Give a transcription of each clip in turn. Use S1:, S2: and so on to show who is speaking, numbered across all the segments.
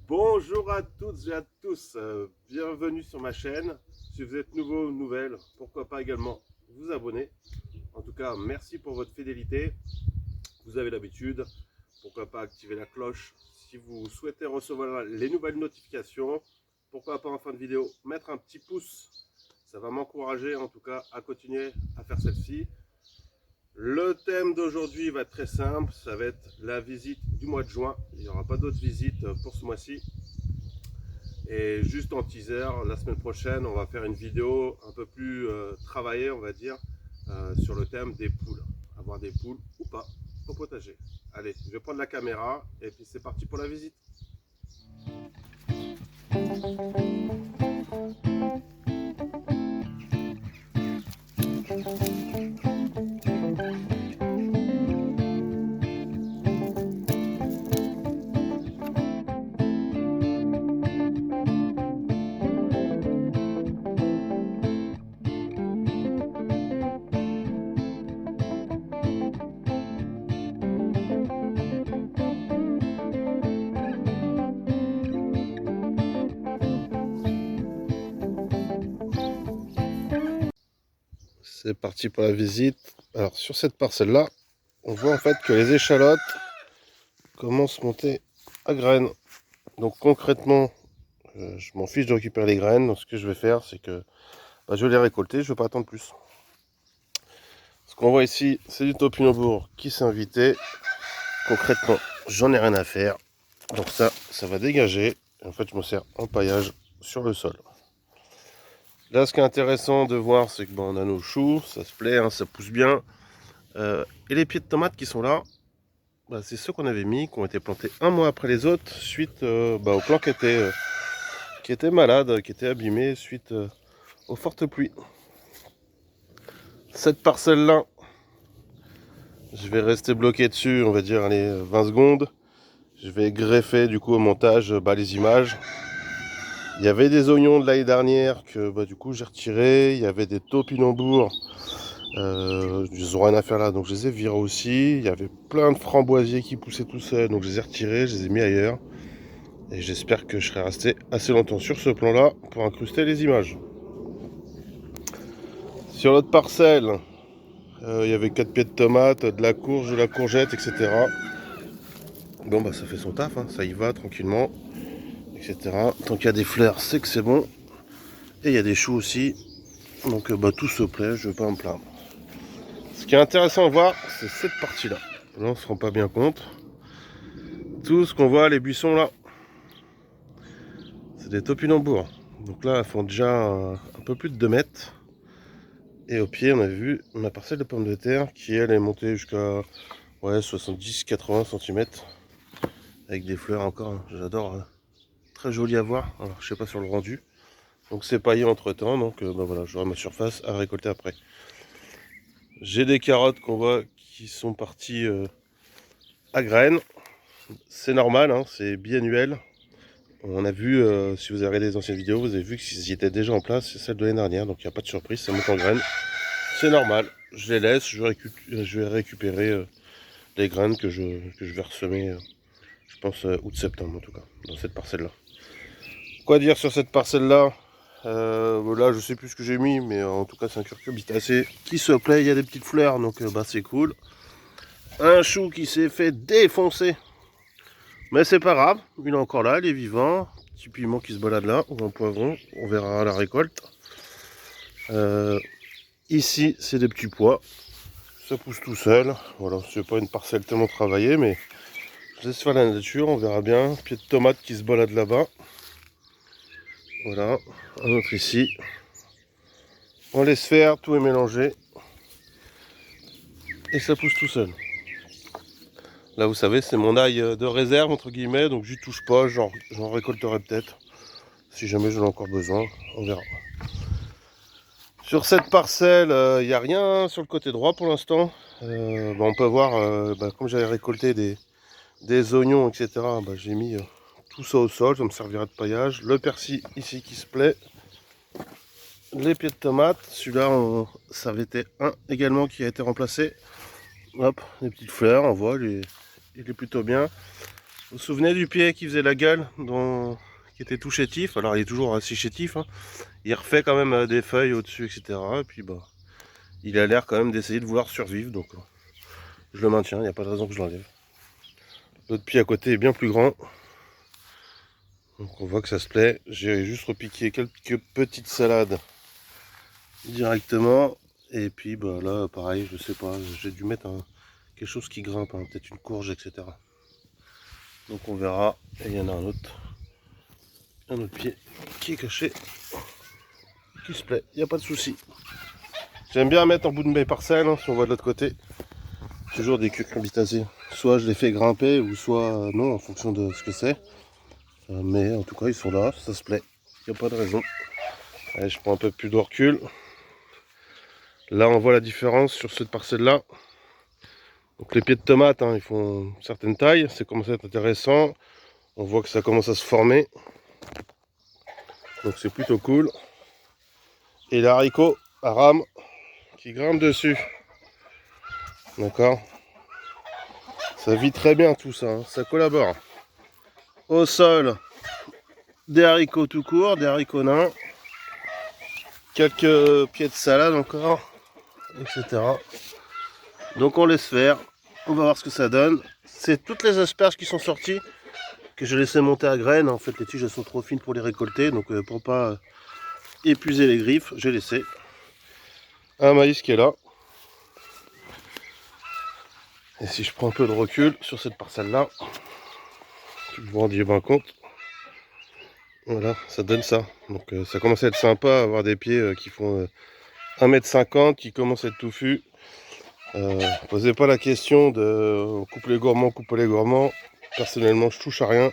S1: Bonjour à toutes et à tous, bienvenue sur ma chaîne. Si vous êtes nouveau ou nouvelle, pourquoi pas également vous abonner. En tout cas, merci pour votre fidélité. Vous avez l'habitude, pourquoi pas activer la cloche si vous souhaitez recevoir les nouvelles notifications. Pourquoi pas en fin de vidéo mettre un petit pouce, ça va m'encourager en tout cas à continuer à faire celle-ci. Le thème d'aujourd'hui va être très simple, ça va être la visite du mois de juin. Il n'y aura pas d'autres visites pour ce mois-ci. Et juste en teaser, la semaine prochaine, on va faire une vidéo un peu plus travaillée, on va dire, sur le thème des poules. Avoir des poules ou pas au potager. Allez, je vais prendre la caméra et puis c'est parti pour la visite. C'est parti pour la visite. Alors sur cette parcelle-là, on voit en fait que les échalotes commencent à monter à graines. Donc concrètement, je m'en fiche de récupérer les graines. Donc ce que je vais faire, c'est que je vais les récolter, je ne vais pas attendre plus. Ce qu'on voit ici, c'est du topinambour qui s'est invité. Concrètement, j'en ai rien à faire. Donc ça va dégager. Et en fait, je me sers en paillage sur le sol. Là, ce qui est intéressant de voir, c'est que on a nos choux, ça se plaît, hein, ça pousse bien. Et les pieds de tomates qui sont là, c'est ceux qu'on avait mis, qui ont été plantés un mois après les autres, suite au plan qui était malade, qui était abîmé suite aux fortes pluies. Cette parcelle-là, je vais rester bloqué dessus, on va dire, allez, 20 secondes. Je vais greffer du coup au montage les images. Il y avait des oignons de l'année dernière que du coup j'ai retiré. Il y avait des topinambours. Ils n'ont rien à faire là, donc je les ai virés aussi. Il y avait plein de framboisiers qui poussaient tout seuls, donc je les ai retirés, je les ai mis ailleurs. Et j'espère que je serai resté assez longtemps sur ce plan-là pour incruster les images. Sur l'autre parcelle, il y avait 4 pieds de tomates, de la courge, de la courgette, etc. Bon ça fait son taf, hein, ça y va tranquillement, etc. Tant qu'il y a des fleurs, c'est que c'est bon. Et il y a des choux aussi. Donc tout se plaît, je ne vais pas me plaindre. Ce qui est intéressant à voir, c'est cette partie-là. Là, on ne se rend pas bien compte. Tout ce qu'on voit, les buissons là, c'est des topinambours. Donc là, elles font déjà un peu plus de 2 mètres. Et au pied, on a vu ma parcelle de pommes de terre qui, elle, est montée jusqu'à 70-80 cm. Avec des fleurs encore, hein. J'adore. Hein. Très joli à voir. Alors, je sais pas sur le rendu. Donc c'est paillé entre temps. Donc voilà, j'aurai ma surface à récolter après. J'ai des carottes qu'on voit qui sont parties à graines. C'est normal, hein, c'est biannuel. On a vu, si vous avez regardé les anciennes vidéos, vous avez vu qu'ils étaient déjà en place. C'est celle de l'année dernière, donc il n'y a pas de surprise, ça monte en graines. C'est normal, je les laisse, je vais récupérer les graines que je vais ressemer, je pense août-septembre en tout cas, dans cette parcelle-là. Quoi dire sur cette parcelle-là? Là, je sais plus ce que j'ai mis, mais en tout cas, c'est un curcubitacé qui se plaît. Il y a des petites fleurs, donc c'est cool. Un chou qui s'est fait défoncer. Mais c'est pas grave, il est encore là, il est vivant. Petit piment qui se balade là, ou un poivron, on verra à la récolte. Ici, c'est des petits pois. Ça pousse tout seul. Voilà, c'est pas une parcelle tellement travaillée, mais je laisse faire la nature, on verra bien. Pied de tomate qui se balade là-bas. Voilà, un autre ici. On laisse faire, tout est mélangé. Et ça pousse tout seul. Là, vous savez, c'est mon ail de réserve, entre guillemets, donc j'y touche pas, j'en récolterai peut-être. Si jamais j'en ai encore besoin, on verra. Sur cette parcelle, il n'y a rien sur le côté droit pour l'instant. On peut voir, comme j'avais récolté des oignons, etc., j'ai mis tout ça au sol, ça me servira de paillage. Le persil ici qui se plaît. Les pieds de tomates, celui-là, ça avait été un également qui a été remplacé. Hop, les petites fleurs, on voit, il est plutôt bien. Vous vous souvenez du pied qui faisait la gueule, qui était tout chétif? Alors il est toujours assez chétif, hein. Il refait quand même des feuilles au-dessus, etc. Et puis bah, il a l'air quand même d'essayer de vouloir survivre, donc je le maintiens, il n'y a pas de raison que je l'enlève. L'autre pied à côté est bien plus grand. Donc on voit que ça se plaît. J'ai juste repiqué quelques petites salades directement. Et puis bah là pareil, je sais pas, j'ai dû mettre quelque chose qui grimpe, hein, peut-être une courge, etc. Donc on verra. Et il y en a un autre pied qui est caché, qui se plaît, il n'y a pas de souci. J'aime bien mettre en bout de mes parcelles, hein, si on voit de l'autre côté. Toujours des cucurbitacées. Soit je les fais grimper, ou soit non, en fonction de ce que c'est. Mais en tout cas, ils sont là, ça se plaît. Il n'y a pas de raison. Allez, je prends un peu plus de recul. Là, on voit la différence sur cette parcelle-là. Donc les pieds de tomates, hein, ils font une certaine taille. C'est commencé à être intéressant. On voit que ça commence à se former. Donc c'est plutôt cool. Et les haricots à rame qui grimpent dessus. D'accord. Ça vit très bien tout ça, hein. Ça collabore. Au sol, des haricots tout court, des haricots nains. Quelques pieds de salade encore, etc. Donc on laisse faire. On va voir ce que ça donne. C'est toutes les asperges qui sont sorties que j'ai laissé monter à graines. En fait, les tiges elles sont trop fines pour les récolter. Donc pour pas épuiser les griffes, j'ai laissé un maïs qui est là. Et si je prends un peu de recul sur cette parcelle-là, tu vous rendez bien compte. Voilà, ça donne ça. Donc ça commence à être sympa, avoir des pieds qui font 1,50 m, qui commencent à être touffus. Posez pas la question de coupe les gourmands, coupe les gourmands. Personnellement, je touche à rien.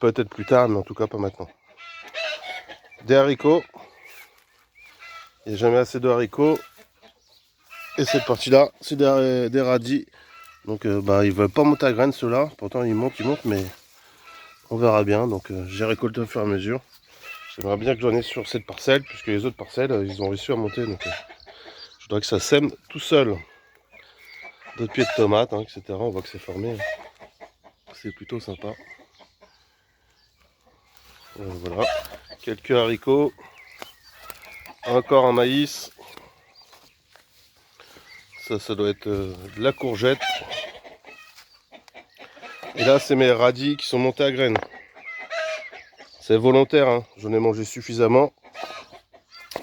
S1: Peut-être plus tard, mais en tout cas pas maintenant. Des haricots. Il n'y a jamais assez de haricots. Et cette partie-là, c'est des radis. Donc bah, ils ne veulent pas monter à graines ceux-là. Pourtant ils montent, mais on verra bien. Donc j'ai récolté au fur et à mesure. J'aimerais bien que j'en ai sur cette parcelle, puisque les autres parcelles, ils ont réussi à monter. Donc je voudrais que ça sème tout seul. D'autres pieds de tomates, hein, etc. On voit que c'est formé. C'est plutôt sympa. Voilà. Quelques haricots. Encore un maïs. Ça doit être de la courgette. Et là, c'est mes radis qui sont montés à graines. C'est volontaire, hein. J'en ai mangé suffisamment.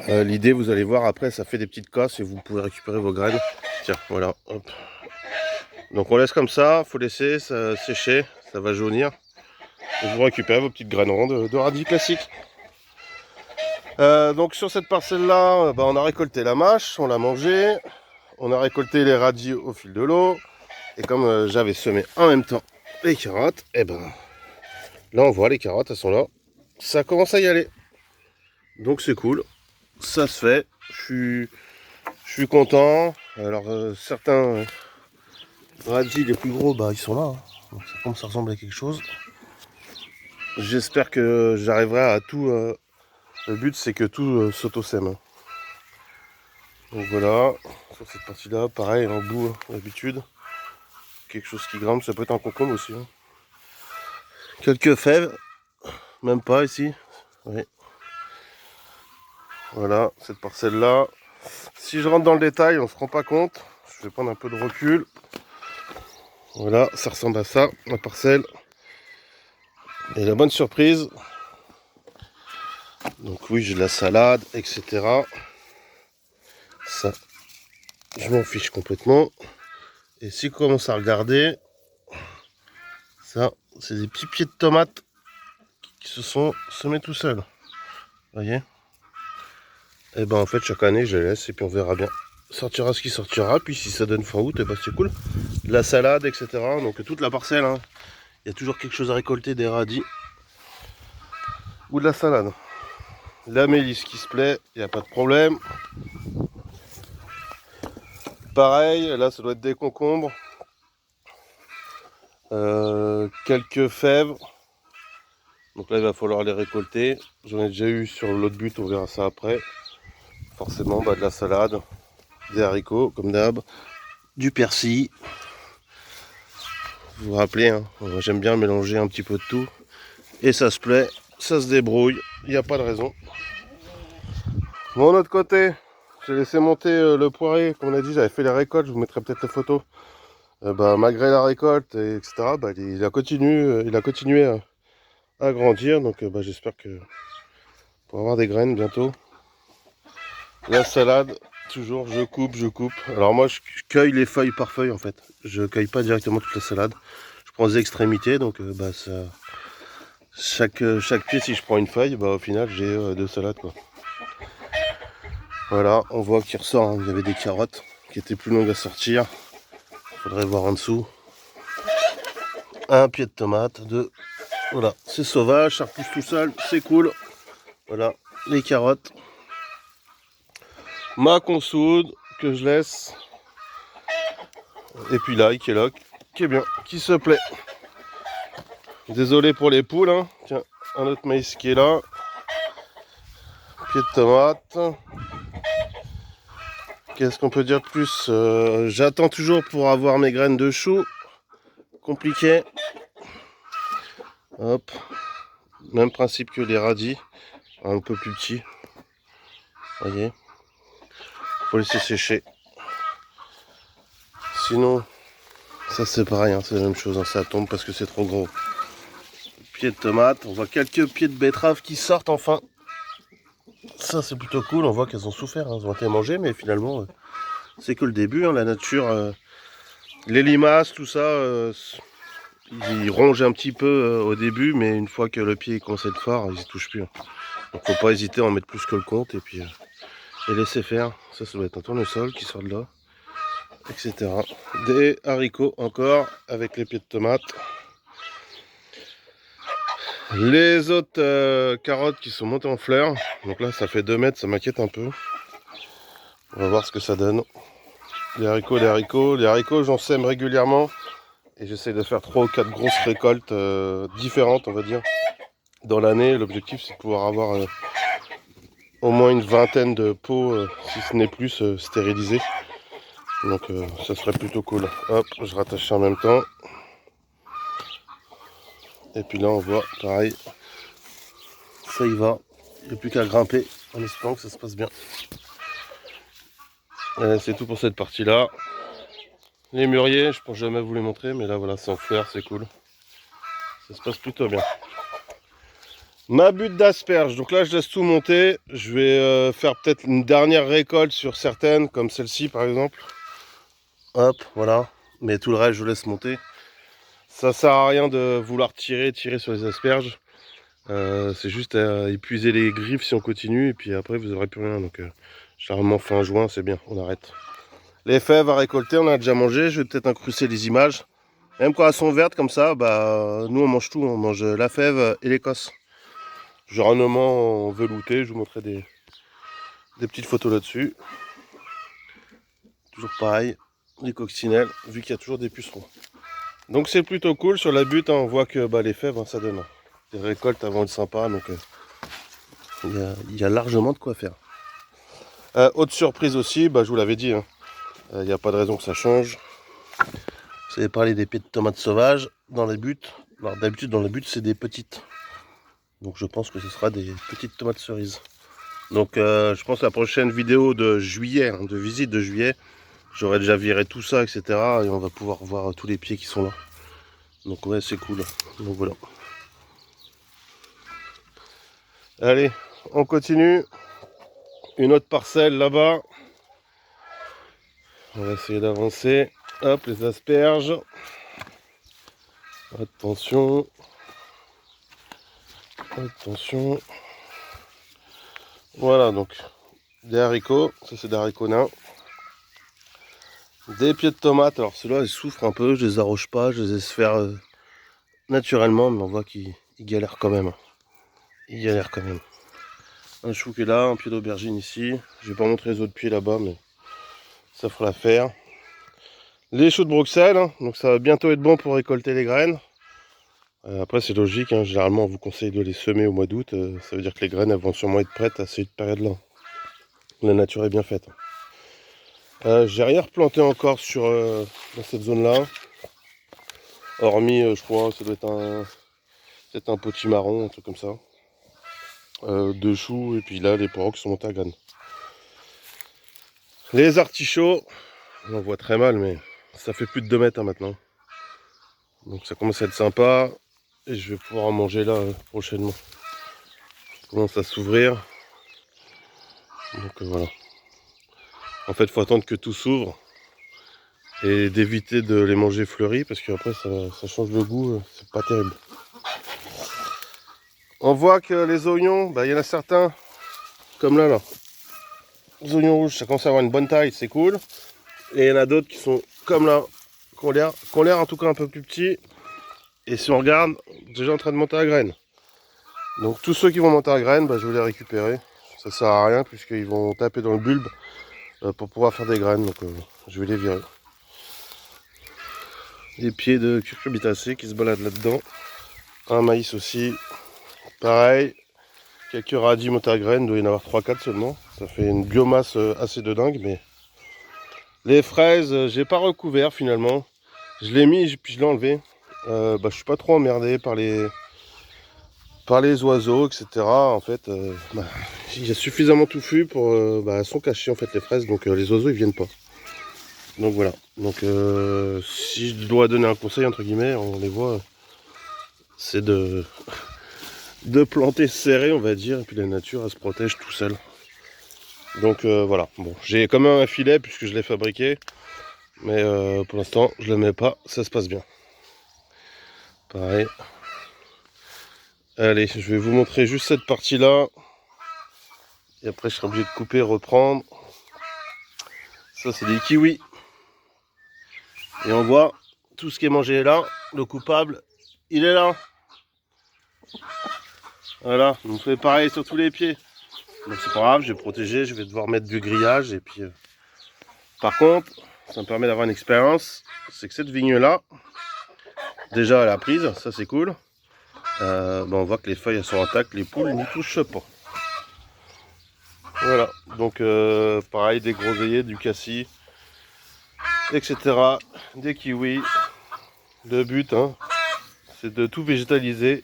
S1: L'idée, vous allez voir, après, ça fait des petites casses et vous pouvez récupérer vos graines. Tiens, voilà. Hop. Donc on laisse comme ça, faut laisser ça sécher, ça va jaunir. Et vous récupérez vos petites graines rondes de radis classiques. Donc sur cette parcelle-là, on a récolté la mâche, on l'a mangée. On a récolté les radis au fil de l'eau. Et comme j'avais semé en même temps les carottes, et ben là on voit les carottes, elles sont là. Ça commence à y aller. Donc c'est cool. Ça se fait. Je suis content. Alors certains radis les plus gros, bah ils sont là, hein. Donc ça commence à ressembler à quelque chose. J'espère que j'arriverai à tout. Le but c'est que tout s'auto-sème, hein. Donc voilà, sur cette partie-là, pareil, en bout, hein, d'habitude. Quelque chose qui grimpe, ça peut être un concombre aussi, hein. Quelques fèves, même pas ici. Oui. Voilà, cette parcelle-là. Si je rentre dans le détail, on se rend pas compte. Je vais prendre un peu de recul. Voilà, ça ressemble à ça, la parcelle. Et la bonne surprise. Donc oui, j'ai de la salade, etc. Ça, je m'en fiche complètement. Et si on commence à regarder, ça, c'est des petits pieds de tomates qui se sont semés tout seuls. Vous voyez? Et ben en fait, chaque année, je les laisse et puis on verra bien. Sortira ce qui sortira. Puis si ça donne fin août, et ben c'est cool. De la salade, etc. Donc toute la parcelle, hein. Il y a toujours quelque chose à récolter, des radis ou de la salade. La mélisse qui se plaît, il n'y a pas de problème. Pareil, là ça doit être des concombres. Quelques fèves. Donc là il va falloir les récolter. J'en ai déjà eu sur l'autre but, on verra ça après. Forcément de la salade, des haricots comme d'hab, du persil. vous vous rappelez, hein, j'aime bien mélanger un petit peu de tout. Et ça se plaît, ça se débrouille, il n'y a pas de raison. Bon, de l'autre côté, j'ai laissé monter le poirier, comme on a dit, j'avais fait les récoltes, je vous mettrai peut-être les photos. Malgré la récolte, etc., il a continué à grandir, donc j'espère que pour avoir des graines bientôt. La salade, toujours, je coupe. Alors moi, je cueille les feuilles par feuille en fait. Je cueille pas directement toute la salade. Je prends les extrémités, donc chaque pied, si je prends une feuille, au final, j'ai 2 salades, quoi. Voilà, on voit qu'il ressort, hein. Il y avait des carottes qui étaient plus longues à sortir. Faudrait voir en dessous. Un pied de tomate, voilà, c'est sauvage, ça repousse tout seul, c'est cool. Voilà, les carottes. Ma consoude que je laisse. Et puis l'ail qui est là, qui est bien, qui se plaît. Désolé pour les poules, hein. Tiens, un autre maïs qui est là. Pied de tomate. Qu'est-ce qu'on peut dire de plus? J'attends toujours pour avoir mes graines de choux. Compliqué. Hop. Même principe que les radis. Un peu plus petits. Voyez. Faut laisser sécher. Sinon, ça c'est pareil, hein, c'est la même chose. Hein, ça tombe parce que c'est trop gros. Pied de tomate. On voit quelques pieds de betterave qui sortent enfin. Ça c'est plutôt cool, on voit qu'elles ont souffert, hein. Elles ont été mangées, mais finalement c'est que le début, hein. La nature, les limaces, tout ça, ils rongent un petit peu au début, mais une fois que le pied commence à être fort, ils y touchent plus, hein. Donc faut pas hésiter à en mettre plus que le compte et puis et laisser faire. Ça doit être un tournesol qui sort de là, etc. Des haricots encore avec les pieds de tomate. Les autres carottes qui sont montées en fleurs. Donc là ça fait 2 mètres, ça m'inquiète un peu. On va voir ce que ça donne. Les haricots, j'en sème régulièrement. Et j'essaie de faire 3 ou 4 grosses récoltes différentes, on va dire, dans l'année. L'objectif, c'est de pouvoir avoir au moins une vingtaine de pots, si ce n'est plus, stérilisés. Donc ça serait plutôt cool. Hop, je rattache ça en même temps. Et puis là, on voit, pareil, ça y va. Il n'y a plus qu'à grimper en espérant que ça se passe bien. C'est tout pour cette partie-là. Les mûriers, je pense jamais vous les montrer, mais là, voilà, c'est en fleurs, c'est cool. Ça se passe plutôt bien. Ma butte d'asperges, donc là je laisse tout monter. Je vais faire peut-être une dernière récolte sur certaines, comme celle-ci par exemple. Hop, voilà. Mais tout le reste je laisse monter. Ça sert à rien de vouloir tirer sur les asperges. C'est juste à épuiser les griffes si on continue. Et puis après vous n'aurez plus rien. Donc généralement fin juin c'est bien, on arrête. Les fèves à récolter, on a déjà mangé. Je vais peut-être incruster les images. Même quand elles sont vertes comme ça, nous on mange tout. On mange la fève et l'écosse. Généralement en velouté, je vous montrerai des petites photos là-dessus. Toujours pareil, les coccinelles, vu qu'il y a toujours des pucerons. Donc c'est plutôt cool sur la butte, hein, on voit que les fèves, hein, ça donne des récoltes avant de sympa, donc il y a largement de quoi faire. Autre surprise aussi, je vous l'avais dit, hein, il n'y a pas de raison que ça change. Vous avez parlé des pieds de tomates sauvages dans les buttes. Alors d'habitude dans les buttes c'est des petites. Donc je pense que ce sera des petites tomates cerises. Donc je pense que la prochaine vidéo de juillet, hein, de visite de juillet, j'aurai déjà viré tout ça, etc. Et on va pouvoir voir tous les pieds qui sont là. Donc ouais, c'est cool. Donc voilà. Allez, on continue. Une autre parcelle là-bas. On va essayer d'avancer. Hop, les asperges. Attention. Attention. Voilà, donc des haricots. Ça, c'est des haricots nains. Des pieds de tomates. Alors, ceux-là, ils souffrent un peu. Je les arroche pas. Je les laisse faire naturellement. Mais on voit qu'ils galèrent quand même. Ils galèrent quand même. Un chou qui est là. Un pied d'aubergine ici. Je vais pas montrer les autres pieds là-bas, mais ça fera l'affaire. Les choux de Bruxelles. Hein, donc, ça va bientôt être bon pour récolter les graines. Après, c'est logique. Hein, généralement, on vous conseille de les semer au mois d'août. Ça veut dire que les graines elles vont sûrement être prêtes à cette période-là. La nature est bien faite. J'ai rien replanté encore dans cette zone-là. Hormis, je crois, ça doit être peut-être un potimarron, un truc comme ça. 2 choux, et puis là, les poireaux qui sont montés à graines. Les artichauts, on voit très mal, mais ça fait plus de 2 mètres hein, maintenant. Donc ça commence à être sympa. Et je vais pouvoir en manger là prochainement. Ça commence à s'ouvrir. Donc voilà. En fait, il faut attendre que tout s'ouvre. Et d'éviter de les manger fleuris, parce qu'après ça change le goût, c'est pas terrible. On voit que les oignons, bah, y en a certains, comme là. Les oignons rouges, ça commence à avoir une bonne taille, c'est cool. Et il y en a d'autres qui sont comme là, qui ont l'air en tout cas un peu plus petits. Et si on regarde, déjà en train de monter à graines. Donc tous ceux qui vont monter à graines, bah, je vais les récupérer. Ça sert à rien puisqu'ils vont taper dans le bulbe pour pouvoir faire des graines. Donc je vais les virer. Des pieds de cucurbitacées qui se baladent là-dedans. Un maïs aussi. Pareil. Quelques radis montés à graines, il doit y en avoir 3-4 seulement. Ça fait une biomasse assez de dingue. Mais les fraises, j'ai pas recouvert finalement. Je l'ai mis puis je l'ai enlevé. Je suis pas trop emmerdé par les oiseaux, etc. En fait, il y a suffisamment touffu pour... elles sont cachées en fait les fraises, donc les oiseaux ils viennent pas. Donc voilà. Donc si je dois donner un conseil entre guillemets, on les voit, c'est de planter serré on va dire, et puis la nature elle se protège tout seul. Donc voilà. Bon, j'ai quand même un filet puisque je l'ai fabriqué, mais pour l'instant je le mets pas, ça se passe bien. Pareil. Allez, je vais vous montrer juste cette partie-là. Et après, je serai obligé de couper et reprendre. Ça, c'est des kiwis. Et on voit tout ce qui est mangé là. Le coupable, il est là. Voilà, on fait pareil sur tous les pieds. Donc c'est pas grave, je vais protéger, je vais devoir mettre du grillage. Et puis, par contre, ça me permet d'avoir une expérience. C'est que cette vigne-là, déjà elle a prise, ça c'est cool. On voit que les feuilles elles sont intactes, les poules n'y touchent pas. Voilà, donc pareil, des groseilliers, du cassis, etc. Des kiwis. Le but, hein, c'est de tout végétaliser.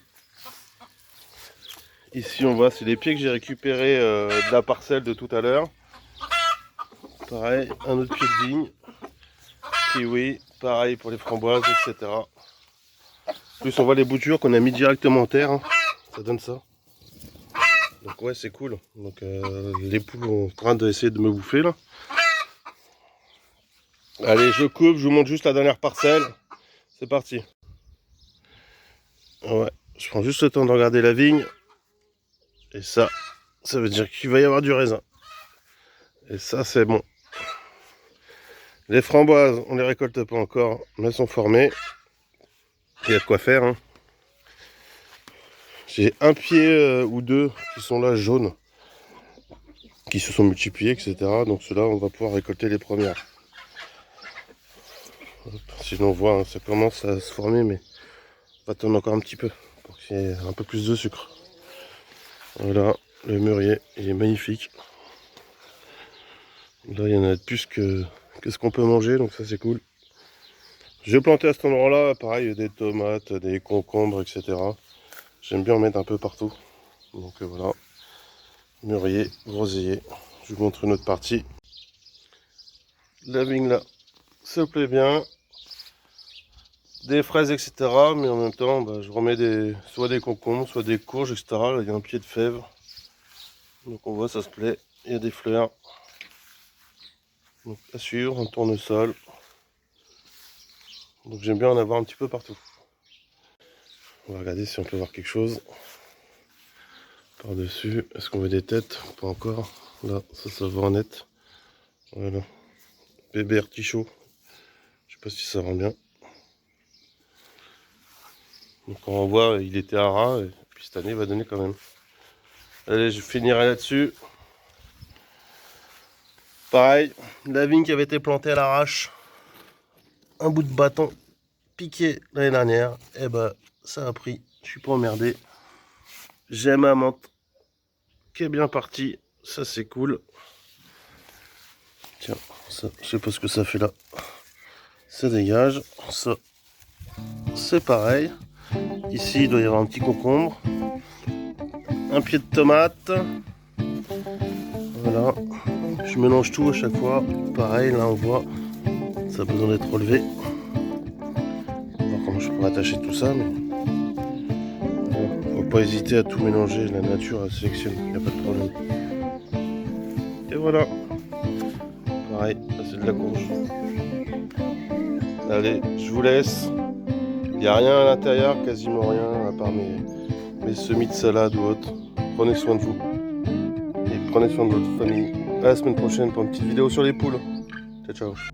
S1: Ici, on voit, c'est les pieds que j'ai récupérés de la parcelle de tout à l'heure. Pareil, un autre pied de vigne. Kiwi, pareil pour les framboises, etc. En plus, on voit les boutures qu'on a mis directement en terre. Hein. Ça donne ça. Donc ouais, c'est cool. Donc les poules sont en train d'essayer de me bouffer là. Allez, je coupe, je vous montre juste la dernière parcelle. C'est parti. Ouais, je prends juste le temps de regarder la vigne. Et ça veut dire qu'il va y avoir du raisin. Et ça, c'est bon. Les framboises, on les récolte pas encore, mais elles sont formées. Il y a de quoi faire. Hein. J'ai un pied ou deux qui sont là jaunes, qui se sont multipliés, etc. Donc ceux-là, on va pouvoir récolter les premières. Sinon, on voit, hein, ça commence à se former, mais on va attendre encore un petit peu pour qu'il y ait un peu plus de sucre. Voilà, le mûrier, il est magnifique. Là, il y en a de plus que ce qu'on peut manger, donc ça, c'est cool. Je vais planter à cet endroit-là, pareil, des tomates, des concombres, etc. J'aime bien en mettre un peu partout. Donc voilà, mûrier, groseillier. Je vous montre une autre partie. La vigne là, ça me plaît bien. Des fraises, etc. Mais en même temps, je remets soit des concombres, soit des courges, etc. Là, il y a un pied de fève. Donc on voit, ça se plaît. Il y a des fleurs. Donc à suivre, un tournesol. Donc j'aime bien en avoir un petit peu partout. On va regarder si on peut voir quelque chose. Par-dessus, est-ce qu'on voit des têtes? Pas encore. Là, ça se voit en net. Voilà. Bébé artichaut. Je sais pas si ça rend bien. Donc on voit, il était à ras. Et puis cette année, il va donner quand même. Allez, je finirai là-dessus. Pareil, la vigne qui avait été plantée à l'arrache. Un bout de bâton piqué l'année dernière. Et ça a pris. Je suis pas emmerdé. J'ai ma menthe qui est bien partie. Ça, c'est cool. Tiens, ça, je sais pas ce que ça fait là. Ça dégage. Ça, c'est pareil. Ici, il doit y avoir un petit concombre. Un pied de tomate. Voilà. Je mélange tout à chaque fois. Pareil, là on voit, ça a besoin d'être relevé. On va voir comment je pourrais attacher tout ça. Mais bon, faut pas hésiter à tout mélanger. La nature elle sélectionne, il n'y a pas de problème. Et voilà. Pareil, là c'est de la courge. Allez, je vous laisse. Il n'y a rien à l'intérieur, quasiment rien, à part mes semis de salade ou autre. Prenez soin de vous. Et prenez soin de votre famille. À la semaine prochaine pour une petite vidéo sur les poules. Ciao, ciao.